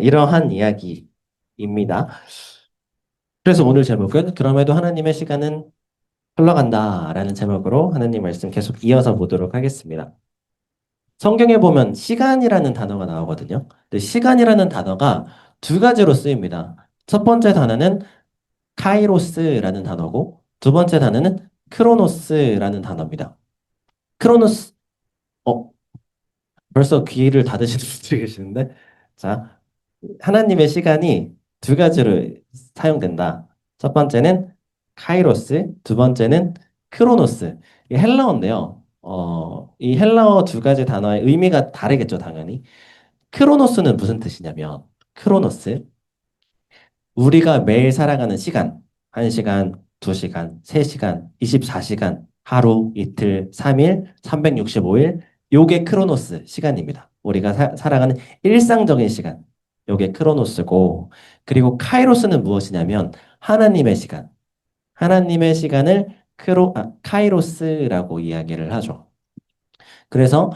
이러한 이야기입니다. 그래서 오늘 제목은 그럼에도 하나님의 시간은 흘러간다라는 제목으로 하나님 말씀 계속 이어서 보도록 하겠습니다. 성경에 보면 시간이라는 단어가 나오거든요. 근데 시간이라는 단어가 두 가지로 쓰입니다. 첫 번째 단어는 카이로스라는 단어고 두 번째 단어는 크로노스라는 단어입니다. 크로노스, 어, 벌써 귀를 닫으시는 분들이 계시는데, 자, 하나님의 시간이 두 가지로 사용된다. 첫 번째는 카이로스, 두 번째는 크로노스. 이 헬라어인데요. 이 헬라어 두 가지 단어의 의미가 다르겠죠, 당연히. 크로노스는 무슨 뜻이냐면, 크로노스, 우리가 매일 살아가는 시간, 1시간, 2시간, 3시간, 24시간, 하루, 이틀, 3일, 365일, 요게 크로노스 시간입니다. 우리가 살아가는 일상적인 시간, 요게 크로노스고, 그리고 카이로스는 무엇이냐면 하나님의 시간, 하나님의 시간을 카이로스라고 이야기를 하죠. 그래서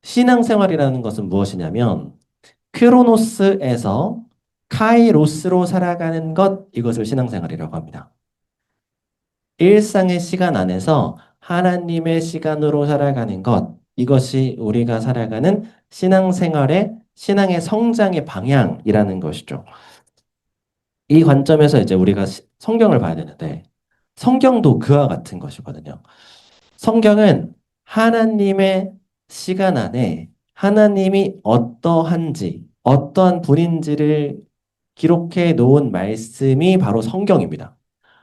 신앙생활이라는 것은 무엇이냐면 크로노스에서 카이로스로 살아가는 것, 이것을 신앙생활이라고 합니다. 일상의 시간 안에서 하나님의 시간으로 살아가는 것, 이것이 우리가 살아가는 신앙생활의 신앙의 성장의 방향이라는 것이죠. 이 관점에서 이제 우리가 성경을 봐야 되는데, 성경도 그와 같은 것이거든요. 성경은 하나님의 시간 안에 하나님이 어떠한지, 어떠한 분인지를 기록해 놓은 말씀이 바로 성경입니다.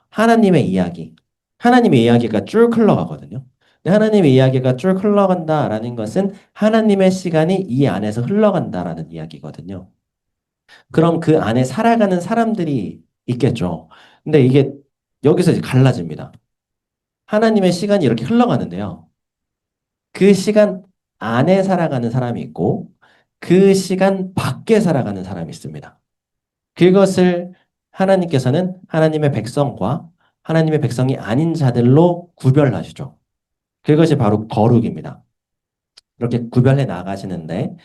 하나님의 이야기. 하나님의 이야기가 쭉 흘러가거든요. 근데 하나님의 이야기가 쭉 흘러간다라는 것은 하나님의 시간이 이 안에서 흘러간다라는 이야기거든요. 그럼 그 안에 살아가는 사람들이 있겠죠. 근데 이게 여기서 이제 갈라집니다. 하나님의 시간이 이렇게 흘러가는데요. 그 시간 안에 살아가는 사람이 있고 그 시간 밖에 살아가는 사람이 있습니다. 그것을 하나님께서는 하나님의 백성과 하나님의 백성이 아닌 자들로 구별하시죠. 그것이 바로 거룩입니다. 이렇게 구별해 나가시는데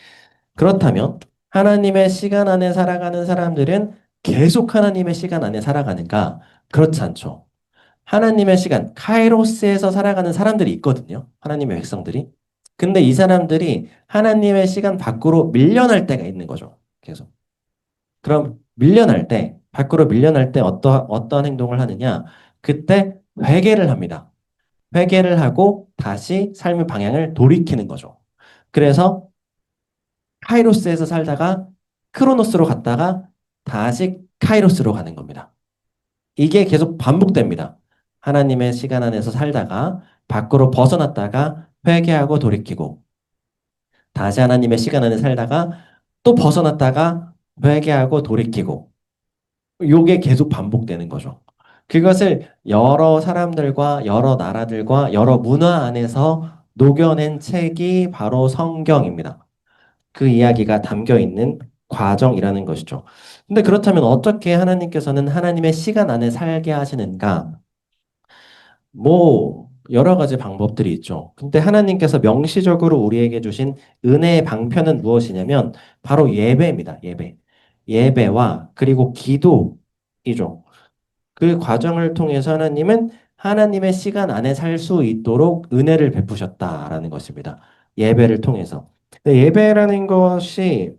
그렇다면 하나님의 시간 안에 살아가는 사람들은 계속 하나님의 시간 안에 살아가는가? 그렇지 않죠. 하나님의 시간, 카이로스에서 살아가는 사람들이 있거든요. 하나님의 백성들이. 근데 이 사람들이 하나님의 시간 밖으로 밀려날 때가 있는 거죠. 계속. 그럼 밀려날 때, 밖으로 밀려날 때 어떠한 행동을 하느냐? 그때 회개를 합니다. 회개를 하고 다시 삶의 방향을 돌이키는 거죠. 그래서 카이로스에서 살다가 크로노스로 갔다가 다시 카이로스로 가는 겁니다. 이게 계속 반복됩니다. 하나님의 시간 안에서 살다가 밖으로 벗어났다가 회개하고 돌이키고 다시 하나님의 시간 안에 살다가 또 벗어났다가 회개하고 돌이키고 요게 계속 반복되는 거죠. 그것을 여러 사람들과 여러 나라들과 여러 문화 안에서 녹여낸 책이 바로 성경입니다. 그 이야기가 담겨 있는 과정이라는 것이죠. 근데 그렇다면 어떻게 하나님께서는 하나님의 시간 안에 살게 하시는가? 뭐, 여러 가지 방법들이 있죠. 근데 하나님께서 명시적으로 우리에게 주신 은혜의 방편은 무엇이냐면 바로 예배입니다. 예배. 예배와 그리고 기도이죠. 그 과정을 통해서 하나님은 하나님의 시간 안에 살 수 있도록 은혜를 베푸셨다라는 것입니다. 예배를 통해서. 근데 예배라는 것이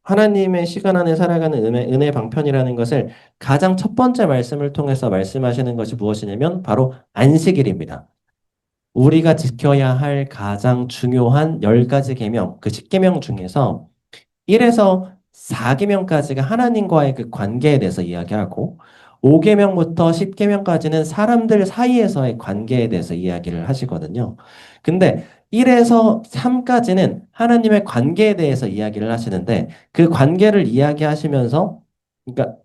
하나님의 시간 안에 살아가는 은혜 방편이라는 것을 가장 첫 번째 말씀을 통해서 말씀하시는 것이 무엇이냐면 바로 안식일입니다. 우리가 지켜야 할 가장 중요한 10가지 계명, 그 10계명 중에서 1에서 4계명까지가 하나님과의 그 관계에 대해서 이야기하고 5계명부터 10계명까지는 사람들 사이에서의 관계에 대해서 이야기를 하시거든요. 근데 1에서 3까지는 하나님의 관계에 대해서 이야기를 하시는데 그 관계를 이야기하시면서 그러니까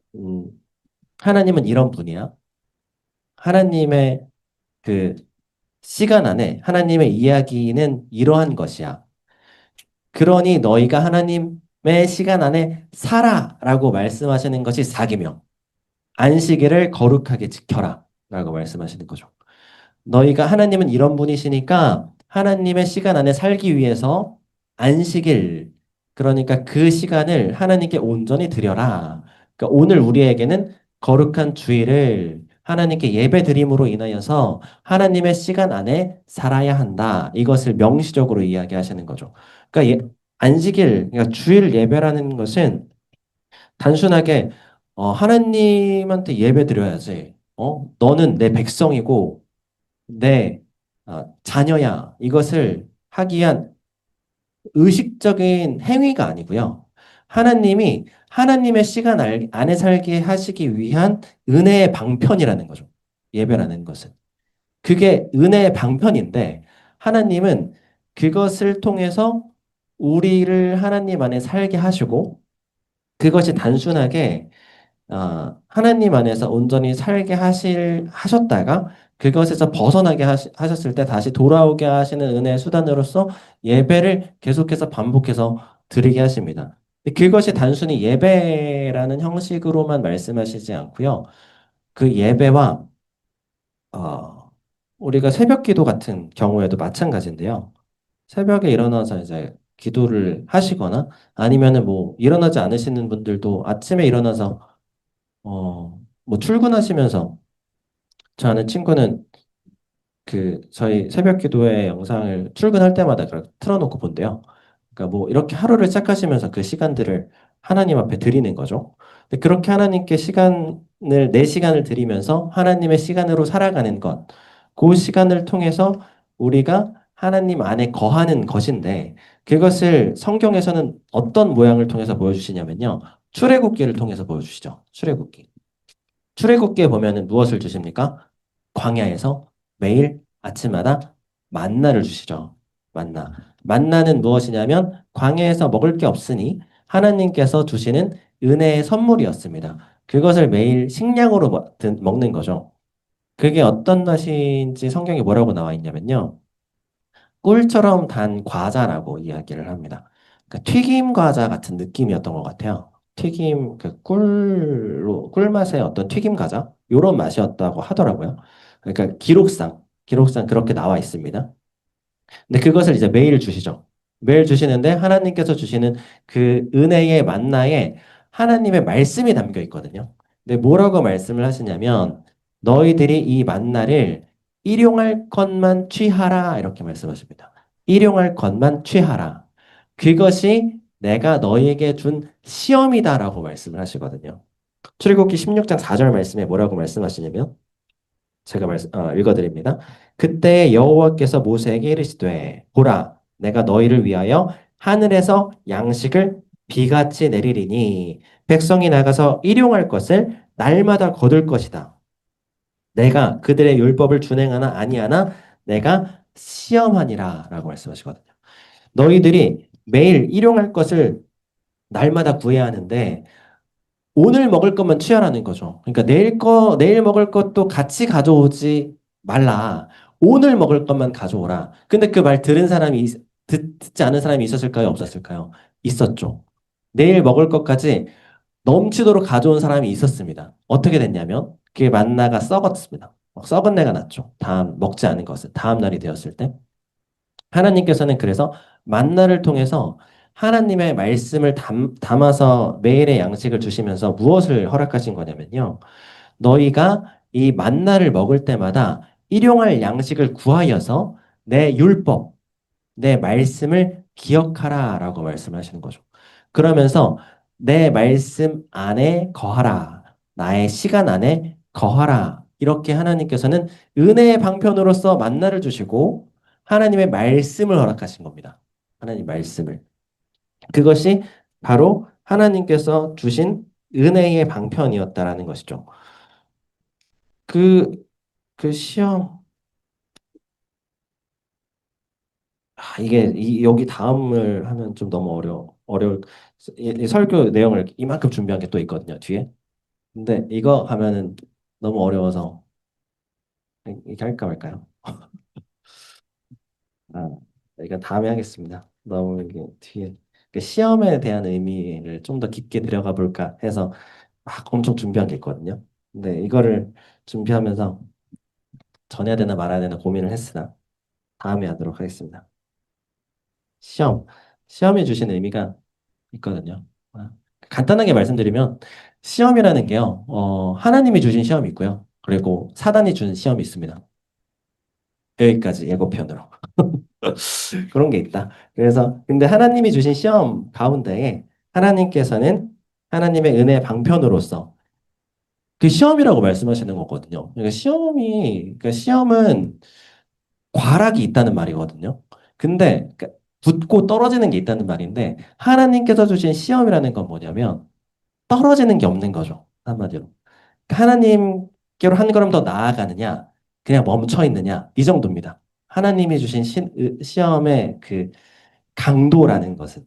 하나님은 이런 분이야. 하나님의 그 시간 안에 하나님의 이야기는 이러한 것이야. 그러니 너희가 하나님의 시간 안에 살아라고 말씀하시는 것이 4계명. 안식일을 거룩하게 지켜라 라고 말씀하시는 거죠. 너희가 하나님은 이런 분이시니까 하나님의 시간 안에 살기 위해서 안식일 그러니까 그 시간을 하나님께 온전히 드려라. 그러니까 오늘 우리에게는 거룩한 주일을 하나님께 예배 드림으로 인하여서 하나님의 시간 안에 살아야 한다. 이것을 명시적으로 이야기하시는 거죠. 그러니까 안식일, 그러니까 주일 예배라는 것은 단순하게 하나님한테 예배 드려야지. 너는 내 백성이고 내 자녀야. 이것을 하기 위한 의식적인 행위가 아니고요. 하나님이 하나님의 시간 안에 살게 하시기 위한 은혜의 방편이라는 거죠. 예배라는 것은. 그게 은혜의 방편인데 하나님은 그것을 통해서 우리를 하나님 안에 살게 하시고 그것이 단순하게 하나님 안에서 온전히 살게 하셨다가 그것에서 벗어나게 하셨을 때 다시 돌아오게 하시는 은혜의 수단으로서 예배를 계속해서 반복해서 드리게 하십니다. 근데 그것이 단순히 예배라는 형식으로만 말씀하시지 않고요. 그 예배와 어, 우리가 새벽 기도 같은 경우에도 마찬가지인데요. 새벽에 일어나서 이제 기도를 하시거나 아니면은 뭐 일어나지 않으시는 분들도 아침에 일어나서 뭐 출근하시면서 저 아는 친구는 저희 새벽 기도회 영상을 출근할 때마다 그렇게 틀어놓고 본대요. 그러니까 뭐 이렇게 하루를 시작하시면서 그 시간들을 하나님 앞에 드리는 거죠. 근데 그렇게 하나님께 내 시간을 드리면서 하나님의 시간으로 살아가는 것, 그 시간을 통해서 우리가 하나님 안에 거하는 것인데 그것을 성경에서는 어떤 모양을 통해서 보여주시냐면요. 출애굽기를 통해서 보여주시죠. 출애굽기. 출애굽기에 보면은 무엇을 주십니까? 광야에서 매일 아침마다 만나를 주시죠. 만나. 만나는 무엇이냐면 광야에서 먹을 게 없으니 하나님께서 주시는 은혜의 선물이었습니다. 그것을 매일 식량으로 먹는 거죠. 그게 어떤 맛인지 성경에 뭐라고 나와 있냐면요. 꿀처럼 단 과자라고 이야기를 합니다. 그러니까 튀김 과자 같은 느낌이었던 것 같아요. 튀김 그 꿀맛의 어떤 튀김 과자 요런 맛이었다고 하더라고요. 그러니까 기록상 그렇게 나와 있습니다. 근데 그것을 이제 매일 주시죠. 매일 주시는데 하나님께서 주시는 그 은혜의 만나에 하나님의 말씀이 담겨 있거든요. 근데 뭐라고 말씀을 하시냐면 너희들이 이 만나를 일용할 것만 취하라 이렇게 말씀하십니다. 일용할 것만 취하라. 그것이 내가 너희에게 준 시험이다라고 말씀을 하시거든요. 출애굽기 16장 4절 말씀에 뭐라고 말씀하시냐면 제가 읽어드립니다. 그때 여호와께서 모세에게 이르시되 보라 내가 너희를 위하여 하늘에서 양식을 비같이 내리리니 백성이 나가서 일용할 것을 날마다 거둘 것이다. 내가 그들의 율법을 준행하나 아니하나 내가 시험하니라 라고 말씀하시거든요. 너희들이 매일 일용할 것을 날마다 구해야 하는데 오늘 먹을 것만 취하라는 거죠. 그러니까 내일 먹을 것도 같이 가져오지 말라. 오늘 먹을 것만 가져오라. 근데 그 말 들은 사람이, 듣지 않은 사람이 있었을까요? 없었을까요? 있었죠. 내일 먹을 것까지 넘치도록 가져온 사람이 있었습니다. 어떻게 됐냐면, 그게 만나가 썩었습니다. 썩은 내가 났죠. 먹지 않은 것을. 다음 날이 되었을 때. 하나님께서는 그래서 만나를 통해서 하나님의 말씀을 담아서 매일의 양식을 주시면서 무엇을 허락하신 거냐면요. 너희가 이 만나를 먹을 때마다 일용할 양식을 구하여서 내 율법, 내 말씀을 기억하라 라고 말씀하시는 거죠. 그러면서 내 말씀 안에 거하라. 나의 시간 안에 거하라. 이렇게 하나님께서는 은혜의 방편으로서 만나를 주시고 하나님의 말씀을 허락하신 겁니다. 하나님 말씀을. 그것이 바로 하나님께서 주신 은혜의 방편이었다라는 것이죠. 그, 그 시험, 여기 다음을 하면 좀 너무 어려울, 이 설교 내용을 이만큼 준비한 게 또 있거든요, 뒤에. 근데 이거 하면은 너무 어려워서 이렇게 할까 말까요? 아, 이건 다음에 하겠습니다. 너무 이게 뒤에 그 시험에 대한 의미를 좀 더 깊게 들어가 볼까 해서 막 엄청 준비한 게 있거든요. 근데 이거를 준비하면서 전해야 되나 말아야 되나 고민을 했으나 다음에 하도록 하겠습니다. 시험, 시험이 주신 의미가 있거든요. 아, 간단하게 말씀드리면 시험이라는 게요. 하나님이 주신 시험이 있고요. 그리고 사단이 주는 시험이 있습니다. 여기까지 예고편으로. 그런 게 있다. 그래서 근데 하나님이 주신 시험 가운데에 하나님께서는 하나님의 은혜의 방편으로서 그 시험이라고 말씀하시는 거거든요. 그러니까 시험은 과락이 있다는 말이거든요. 근데 그러니까 붙고 떨어지는 게 있다는 말인데 하나님께서 주신 시험이라는 건 뭐냐면 떨어지는 게 없는 거죠. 한마디로. 하나님께로 한 걸음 더 나아가느냐, 그냥 멈춰 있느냐, 이 정도입니다. 하나님이 주신 시험의 그 강도라는 것은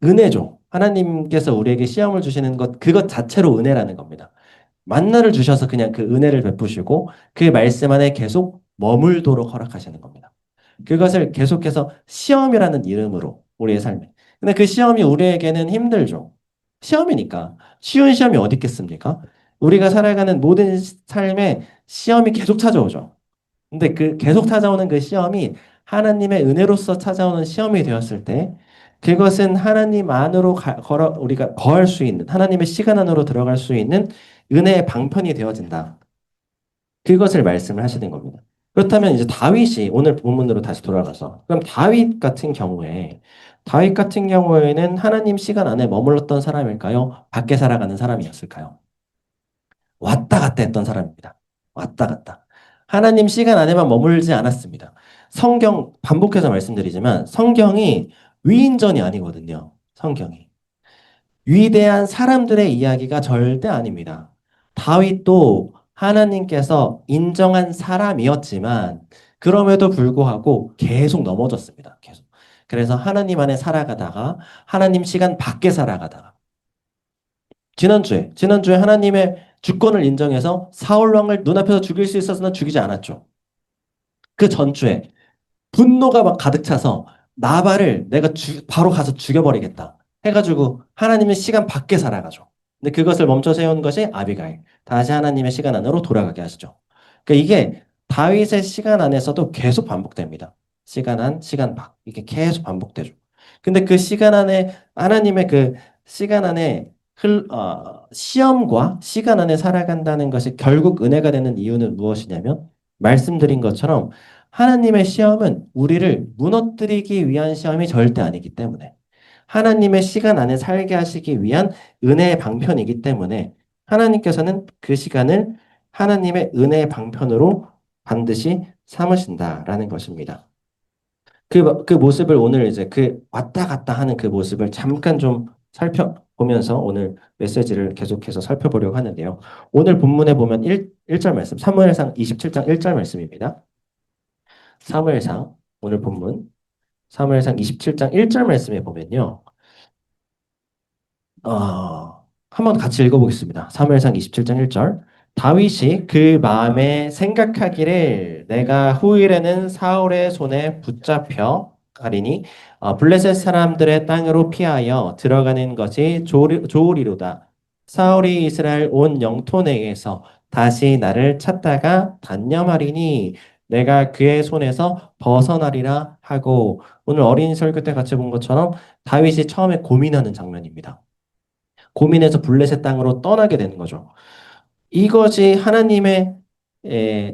은혜죠. 하나님께서 우리에게 시험을 주시는 것, 그것 자체로 은혜라는 겁니다. 만나를 주셔서 그냥 그 은혜를 베푸시고 그 말씀 안에 계속 머물도록 허락하시는 겁니다. 그것을 계속해서 시험이라는 이름으로 우리의 삶에. 근데 그 시험이 우리에게는 힘들죠. 시험이니까. 쉬운 시험이 어디 있겠습니까? 우리가 살아가는 모든 삶에 시험이 계속 찾아오죠. 근데 그 계속 찾아오는 그 시험이 하나님의 은혜로서 찾아오는 시험이 되었을 때 그것은 하나님 안으로 우리가 거할 수 있는 하나님의 시간 안으로 들어갈 수 있는 은혜의 방편이 되어진다. 그것을 말씀을 하시는 겁니다. 그렇다면 이제 다윗이 오늘 본문으로 다시 돌아가서 그럼 다윗 같은 경우에는 하나님 시간 안에 머물렀던 사람일까요? 밖에 살아가는 사람이었을까요? 왔다 갔다 했던 사람입니다. 왔다 갔다. 하나님 시간 안에만 머물지 않았습니다. 반복해서 말씀드리지만 성경이 위인전이 아니거든요. 성경이. 위대한 사람들의 이야기가 절대 아닙니다. 다윗도 하나님께서 인정한 사람이었지만 그럼에도 불구하고 계속 넘어졌습니다. 계속. 그래서 하나님 안에 살아가다가 하나님 시간 밖에 살아가다가 지난주에 하나님의 주권을 인정해서 사울 왕을 눈앞에서 죽일 수 있었으나 죽이지 않았죠. 그 전주에 분노가 막 가득 차서 나발을 내가 바로 가서 죽여버리겠다 해가지고 하나님의 시간 밖에 살아가죠. 근데 그것을 멈춰 세운 것이 아비가일. 다시 하나님의 시간 안으로 돌아가게 하시죠. 그러니까 이게 다윗의 시간 안에서도 계속 반복됩니다. 시간 안, 시간 밖. 이게 계속 반복되죠. 근데 그 시간 안에 하나님의 그 시간 안에 시험과 시간 안에 살아간다는 것이 결국 은혜가 되는 이유는 무엇이냐면 말씀드린 것처럼 하나님의 시험은 우리를 무너뜨리기 위한 시험이 절대 아니기 때문에 하나님의 시간 안에 살게 하시기 위한 은혜의 방편이기 때문에 하나님께서는 그 시간을 하나님의 은혜의 방편으로 반드시 삼으신다라는 것입니다. 그 모습을 오늘 이제 그 왔다 갔다 하는 그 모습을 잠깐 좀 살펴보면서 오늘 메시지를 계속해서 살펴보려고 하는데요. 오늘 본문에 보면 1절 말씀, 사무엘상 27장 1절 말씀입니다. 사무엘상 오늘 본문 사무엘상 27장 1절 말씀에 보면요. 한번 같이 읽어보겠습니다. 사무엘상 27장 1절. 다윗이 그 마음에 생각하기를 내가 후일에는 사울의 손에 붙잡혀 가리니 블레셋 사람들의 땅으로 피하여 들어가는 것이 좋으리로다. 사울이 이스라엘 온 영토 내에서 다시 나를 찾다가 단념하리니 내가 그의 손에서 벗어나리라 하고 오늘 어린 설교 때 같이 본 것처럼 다윗이 처음에 고민하는 장면입니다. 고민해서 블레셋 땅으로 떠나게 되는 거죠. 이것이 하나님의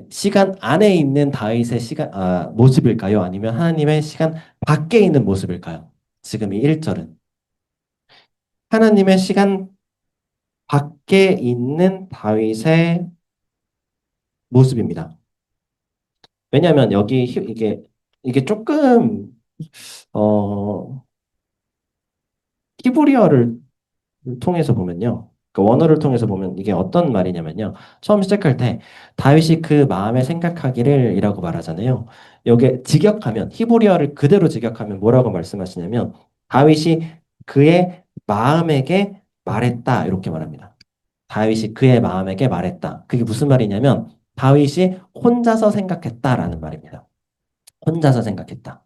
시간 안에 있는 다윗의 모습일까요? 아니면 하나님의 시간 밖에 있는 모습일까요? 지금 이 1절은. 하나님의 시간 밖에 있는 다윗의 모습입니다. 왜냐하면 여기 이게 조금 어, 히브리어를 통해서 보면요. 그 원어를 통해서 보면 이게 어떤 말이냐면요. 처음 시작할 때 다윗이 그 마음에 생각하기를 이라고 말하잖아요. 여기에 직역하면 히브리어를 그대로 직역하면 뭐라고 말씀하시냐면 다윗이 그의 마음에게 말했다 이렇게 말합니다. 다윗이 그의 마음에게 말했다. 그게 무슨 말이냐면 다윗이 혼자서 생각했다라는 말입니다. 혼자서 생각했다.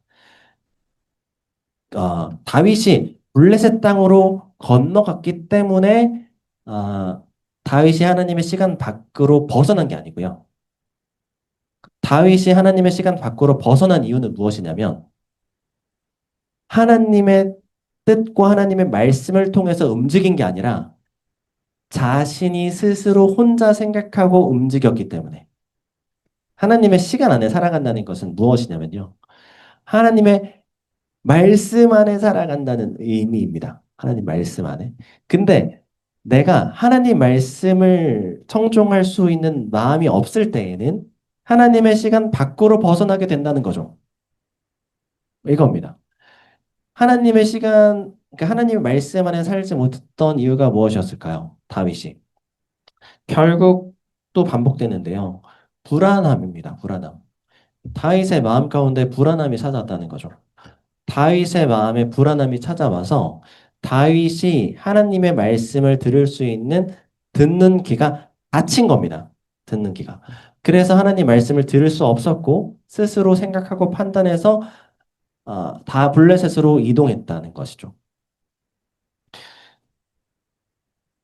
다윗이 블레셋 땅으로 건너갔기 때문에 다윗이 하나님의 시간 밖으로 벗어난 게 아니고요. 다윗이 하나님의 시간 밖으로 벗어난 이유는 무엇이냐면 하나님의 뜻과 하나님의 말씀을 통해서 움직인 게 아니라 자신이 스스로 혼자 생각하고 움직였기 때문에 하나님의 시간 안에 살아간다는 것은 무엇이냐면요. 하나님의 말씀 안에 살아간다는 의미입니다. 하나님 말씀 안에. 근데 내가 하나님 말씀을 청종할 수 있는 마음이 없을 때에는 하나님의 시간 밖으로 벗어나게 된다는 거죠. 이겁니다. 하나님의 시간, 그러니까 하나님의 말씀 안에 살지 못했던 이유가 무엇이었을까요? 다윗이. 결국 또 반복되는데요. 불안함입니다. 불안함. 다윗의 마음 가운데 불안함이 찾아왔다는 거죠. 다윗의 마음에 불안함이 찾아와서 다윗이 하나님의 말씀을 들을 수 있는 듣는 귀가 닫힌 겁니다. 듣는 귀가. 그래서 하나님 말씀을 들을 수 없었고 스스로 생각하고 판단해서 다 블레셋으로 이동했다는 것이죠.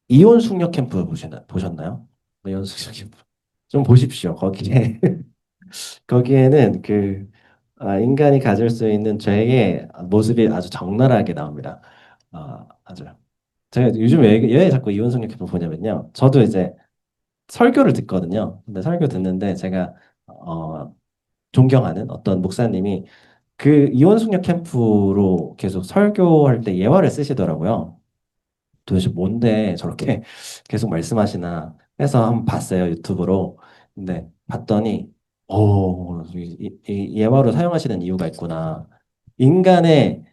이혼 숙녀 캠프 보셨나요? 이혼 숙녀 캠프. 좀 보십시오. 거기에 거기에는 인간이 가질 수 있는 죄의 모습이 아주 적나라하게 나옵니다. 아주. 제가 요즘 왜 자꾸 이혼성역 캠프 보냐면요. 저도 이제 설교를 듣거든요. 근데 설교 듣는데 제가 어, 존경하는 어떤 목사님이 그 이혼숙녀 캠프로 계속 설교할 때 예화를 쓰시더라고요. 도대체 뭔데 저렇게 계속 말씀하시나 해서 한번 봤어요, 유튜브로. 근데 봤더니 이 예화로 사용하시는 이유가 있구나. 인간의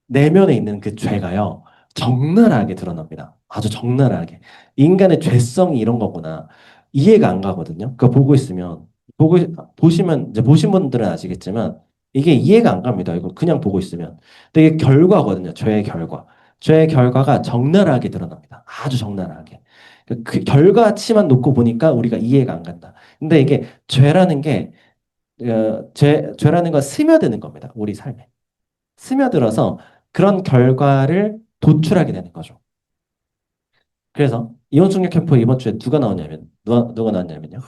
내면에 있는 그 죄가요, 적나라하게 드러납니다. 아주 적나라하게. 인간의 죄성이 이런 거구나. 이해가 안 가거든요. 그거 보고 있으면, 보시면, 이제 보신 분들은 아시겠지만, 이게 이해가 안 갑니다. 이거 그냥 보고 있으면. 근데 이게 결과거든요. 죄의 결과. 죄의 결과가 적나라하게 드러납니다. 아주 적나라하게. 그 결과치만 놓고 보니까 우리가 이해가 안 간다. 근데 이게 죄라는 게, 죄라는 건 스며드는 겁니다. 우리 삶에. 스며들어서 그런 결과를 도출하게 되는 거죠. 그래서 이혼숙녀 캠프 이번 주에 누가 나왔냐면요.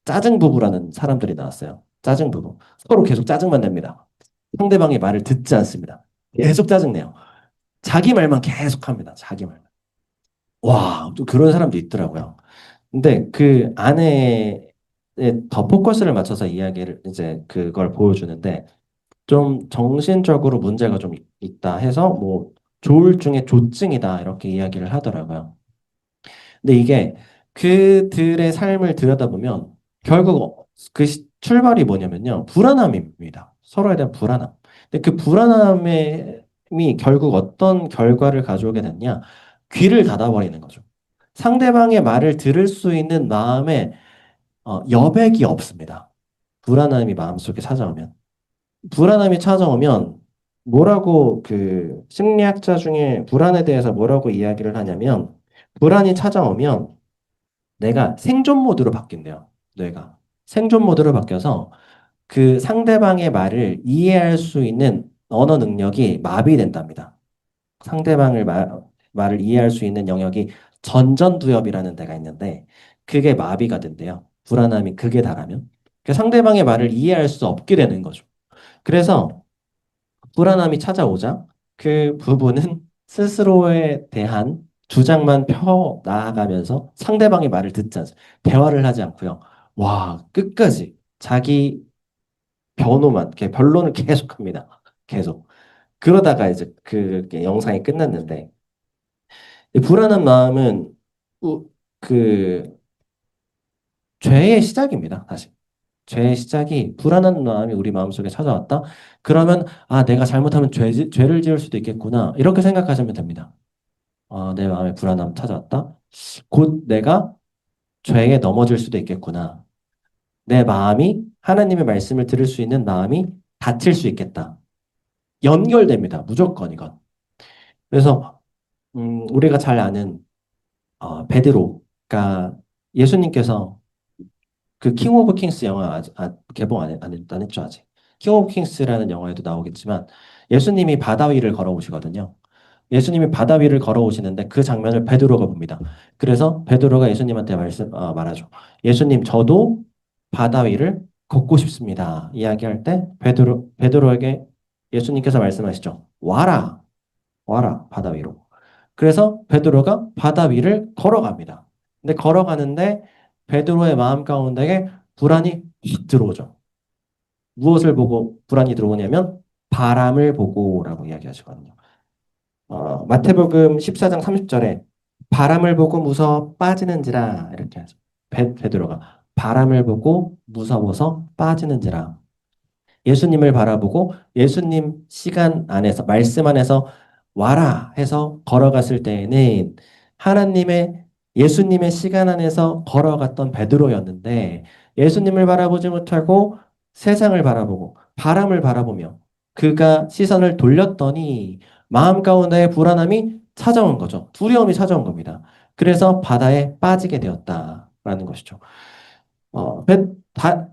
짜증 부부라는 사람들이 나왔어요. 짜증 부부. 서로 계속 짜증만 냅니다. 상대방의 말을 듣지 않습니다. 계속 짜증내요. 자기 말만 계속 합니다. 자기 말만. 와, 또 그런 사람도 있더라고요. 근데 그 안에 더 포커스를 맞춰서 이야기를 이제 그걸 보여주는데 좀 정신적으로 문제가 좀 있다 해서 뭐 조울증의 조증이다 이렇게 이야기를 하더라고요. 근데 이게 그들의 삶을 들여다보면 결국 출발이 뭐냐면요. 불안함입니다. 서로에 대한 불안함. 근데 그 불안함이 결국 어떤 결과를 가져오게 됐냐? 귀를 닫아버리는 거죠. 상대방의 말을 들을 수 있는 마음에 여백이 없습니다. 불안함이 마음속에 찾아오면. 불안함이 찾아오면 뭐라고 심리학자 중에 불안에 대해서 뭐라고 이야기를 하냐면 불안이 찾아오면 내가 생존 모드로 바뀐대요. 뇌가. 생존 모드로 바뀌어서 그 상대방의 말을 이해할 수 있는 언어 능력이 마비된답니다. 상대방의 말을 이해할 수 있는 영역이 전전두엽이라는 데가 있는데 그게 마비가 된대요. 불안함이 극에 달하면. 그 상대방의 말을 이해할 수 없게 되는 거죠. 그래서 불안함이 찾아오자 그 부부는 스스로에 대한 주장만 펴 나아가면서 상대방의 말을 듣지 않습니다. 대화를 하지 않고요. 와, 끝까지 자기 변론을 계속합니다. 계속. 그러다가 이제 그 영상이 끝났는데 이 불안한 마음은 우- 그 죄의 시작입니다. 사실. 죄의 시작이 불안한 마음이 우리 마음속에 찾아왔다. 그러면 내가 잘못하면 죄를 지을 수도 있겠구나. 이렇게 생각하시면 됩니다. 내 마음에 불안함 찾아왔다. 곧 내가 죄에 넘어질 수도 있겠구나. 내 마음이 하나님의 말씀을 들을 수 있는 마음이 닫힐 수 있겠다. 연결됩니다. 무조건 이건. 그래서 우리가 잘 아는 베드로가 예수님께서 그 킹 오브 킹스 영화 개봉 안 했죠 아직. 킹 오브 킹스라는 영화에도 나오겠지만 예수님이 바다 위를 걸어오시거든요. 예수님이 바다 위를 걸어오시는데 그 장면을 베드로가 봅니다. 그래서 베드로가 예수님한테 말하죠. 예수님 저도 바다 위를 걷고 싶습니다. 이야기할 때 베드로에게 예수님께서 말씀하시죠. 와라. 와라, 바다 위로. 그래서 베드로가 바다 위를 걸어갑니다. 근데 걸어가는데 베드로의 마음 가운데에 불안이 확 들어오죠. 무엇을 보고 불안이 들어오냐면 바람을 보고라고 이야기하시거든요. 마태복음 14장 30절에 바람을 보고 무서워 빠지는지라 이렇게 하죠. 베드로가 바람을 보고 무서워서 빠지는지라. 예수님을 바라보고 예수님 시간 안에서 말씀 안에서 와라 해서 걸어갔을 때에는 하나님의 예수님의 시간 안에서 걸어갔던 베드로였는데 예수님을 바라보지 못하고 세상을 바라보고 바람을 바라보며 그가 시선을 돌렸더니 마음 가운데 불안함이 찾아온 거죠. 두려움이 찾아온 겁니다. 그래서 바다에 빠지게 되었다라는 것이죠. 어, 베- 다,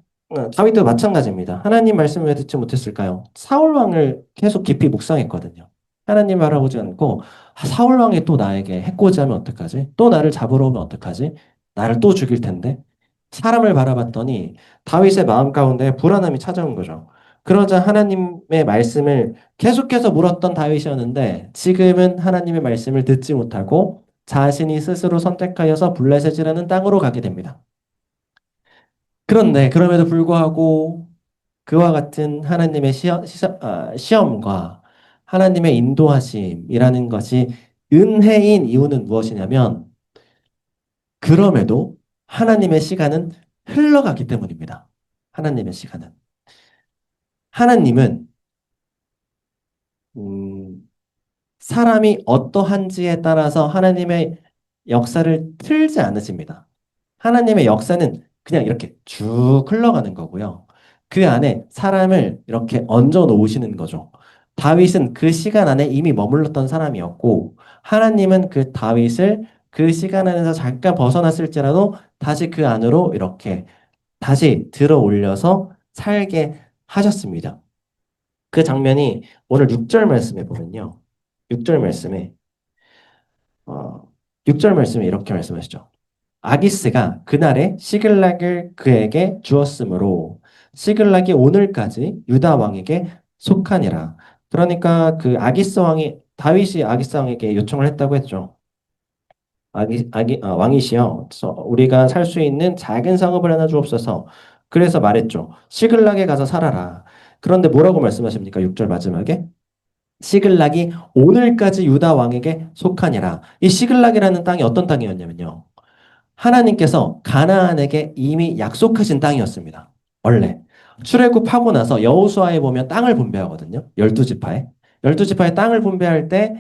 다윗도 마찬가지입니다. 하나님 말씀을 왜 듣지 못했을까요? 사울 왕을 계속 깊이 묵상했거든요. 하나님 바라보지 않고 사울 왕이 또 나에게 해코지하면 어떡하지? 또 나를 잡으러 오면 어떡하지? 나를 또 죽일 텐데. 사람을 바라봤더니 다윗의 마음 가운데 불안함이 찾아온 거죠. 그러자 하나님의 말씀을 계속해서 물었던 다윗이었는데 지금은 하나님의 말씀을 듣지 못하고 자신이 스스로 선택하여서 블레셋이라는 땅으로 가게 됩니다. 그런데 그럼에도 불구하고 그와 같은 하나님의 시험과 하나님의 인도하심이라는 것이 은혜인 이유는 무엇이냐면 그럼에도 하나님의 시간은 흘러가기 때문입니다. 하나님의 시간은. 하나님은 음, 사람이 어떠한지에 따라서 하나님의 역사를 틀지 않으십니다. 하나님의 역사는 그냥 이렇게 쭉 흘러가는 거고요. 그 안에 사람을 이렇게 얹어 놓으시는 거죠. 다윗은 그 시간 안에 이미 머물렀던 사람이었고, 하나님은 그 다윗을 그 시간 안에서 잠깐 벗어났을지라도 다시 그 안으로 이렇게 다시 들어 올려서 살게 하셨습니다. 그 장면이 오늘 6절 말씀에 보면요. 6절 말씀에, 어, 6절 말씀에 이렇게 말씀하시죠. 아기스가 그날에 시글락을 그에게 주었으므로 시글락이 오늘까지 유다 왕에게 속하니라. 그러니까 그 아기스 왕이 다윗이 아기스 왕에게 요청을 했다고 했죠. 왕이시여, 우리가 살 수 있는 작은 성읍을 하나 주옵소서. 그래서 말했죠. 시글락에 가서 살아라. 그런데 뭐라고 말씀하십니까? 6절 마지막에 시글락이 오늘까지 유다 왕에게 속하니라. 이 시글락이라는 땅이 어떤 땅이었냐면요. 하나님께서 가나안에게 이미 약속하신 땅이었습니다. 원래 출애굽하고 나서 여호수아에 보면 땅을 분배하거든요. 12지파에. 12지파에 땅을 분배할 때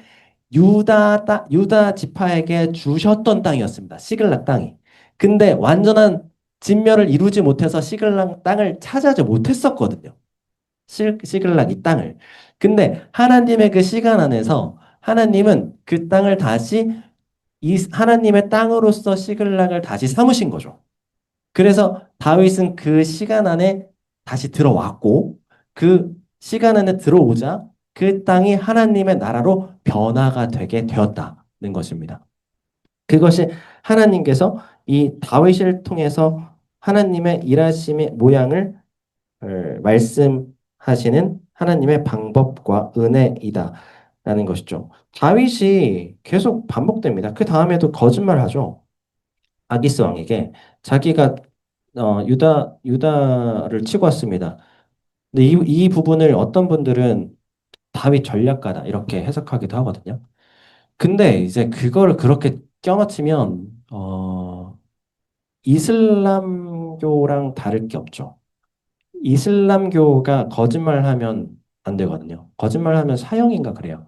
유다 지파에게 주셨던 땅이었습니다. 시글락 땅이. 근데 완전한 진멸을 이루지 못해서 시글락 땅을 차지하지 못했었거든요. 시글락 이 땅을. 근데 하나님의 그 시간 안에서 하나님은 그 땅을 다시 이 하나님의 땅으로서 시글락을 다시 삼으신 거죠. 그래서 다윗은 그 시간 안에 다시 들어왔고 그 시간 안에 들어오자 그 땅이 하나님의 나라로 변화가 되게 되었다는 것입니다. 그것이 하나님께서 이 다윗을 통해서 하나님의 일하심의 모양을 말씀하시는 하나님의 방법과 은혜이다라는 것이죠. 다윗이 계속 반복됩니다. 그 다음에도 거짓말하죠. 아기스 왕에게 자기가 유다를 치고 왔습니다. 근데 이 부분을 어떤 분들은 다윗 전략가다 이렇게 해석하기도 하거든요. 근데 이제 그거를 그렇게 껴맞추면 이슬람교랑 다를 게 없죠. 이슬람교가 거짓말하면 안 되거든요. 거짓말하면 사형인가 그래요.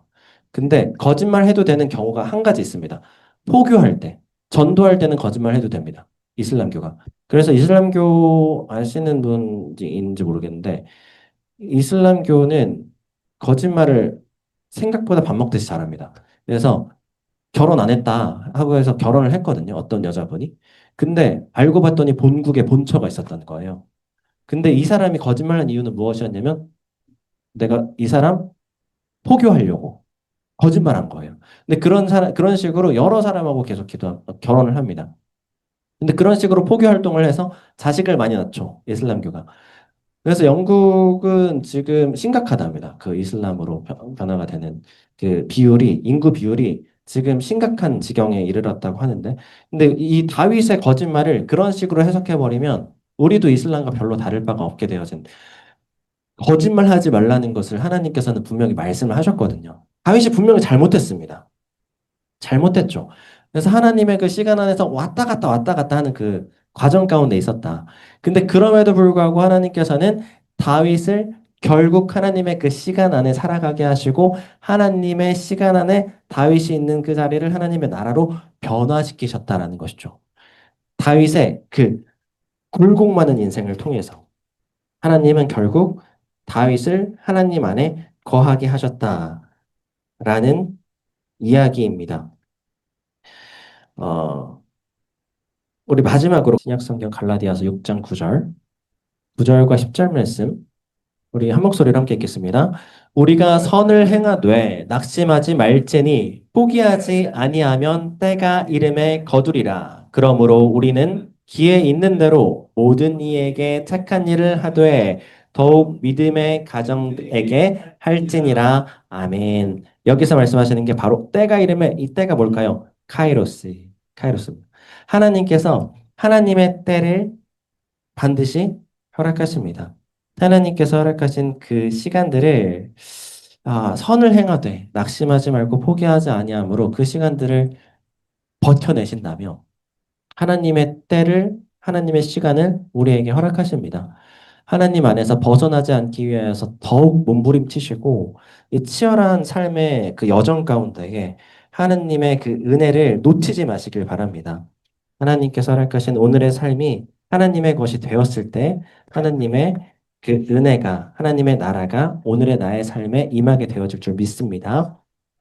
근데 거짓말해도 되는 경우가 한 가지 있습니다. 포교할 때, 전도할 때는 거짓말해도 됩니다. 이슬람교가. 그래서 이슬람교 아시는 분인지 모르겠는데 이슬람교는 거짓말을 생각보다 밥 먹듯이 잘합니다. 그래서 결혼 안 했다 하고 해서 결혼을 했거든요. 어떤 여자분이. 근데 알고 봤더니 본국에 본처가 있었던 거예요. 근데 이 사람이 거짓말한 이유는 무엇이었냐면 내가 이 사람 포교하려고 거짓말한 거예요. 근데 그런 식으로 여러 사람하고 계속 결혼을 합니다. 근데 그런 식으로 포교 활동을 해서 자식을 많이 낳죠. 이슬람교가. 그래서 영국은 지금 심각하답니다. 그 이슬람으로 변화가 되는 그 비율이, 인구 비율이 지금 심각한 지경에 이르렀다고 하는데, 근데 이 다윗의 거짓말을 그런 식으로 해석해버리면 우리도 이슬람과 별로 다를 바가 없게 되어진, 거짓말 하지 말라는 것을 하나님께서는 분명히 말씀을 하셨거든요. 다윗이 분명히 잘못했습니다. 잘못했죠. 그래서 하나님의 그 시간 안에서 왔다 갔다 하는 그 과정 가운데 있었다. 근데 그럼에도 불구하고 하나님께서는 다윗을 결국 하나님의 그 시간 안에 살아가게 하시고 하나님의 시간 안에 다윗이 있는 그 자리를 하나님의 나라로 변화시키셨다라는 것이죠. 다윗의 그 굴곡 많은 인생을 통해서 하나님은 결국 다윗을 하나님 안에 거하게 하셨다라는 이야기입니다. 어, 우리 마지막으로 신약성경 갈라디아서 6장 9절, 9절과 10절 말씀 우리 한 목소리로 함께 읽겠습니다. 우리가 선을 행하되 낙심하지 말지니 포기하지 아니하면 때가 이름에 거두리라. 그러므로 우리는 기회 있는 대로 모든 이에게 착한 일을 하되 더욱 믿음의 가정에게 할지니라. 아멘. 여기서 말씀하시는 게 바로 때가 이름에 이 때가 뭘까요? 카이로스. 카이로스입니다. 하나님께서 하나님의 때를 반드시 허락하십니다. 하나님께서 허락하신 그 시간들을 선을 행하되 낙심하지 말고 포기하지 아니하므로 그 시간들을 버텨내신다며 하나님의 때를 하나님의 시간을 우리에게 허락하십니다. 하나님 안에서 벗어나지 않기 위해서 더욱 몸부림치시고 이 치열한 삶의 그 여정 가운데에 하나님의 그 은혜를 놓치지 마시길 바랍니다. 하나님께서 허락하신 오늘의 삶이 하나님의 것이 되었을 때 하나님의 그 은혜가 하나님의 나라가 오늘의 나의 삶에 임하게 되어질 줄 믿습니다.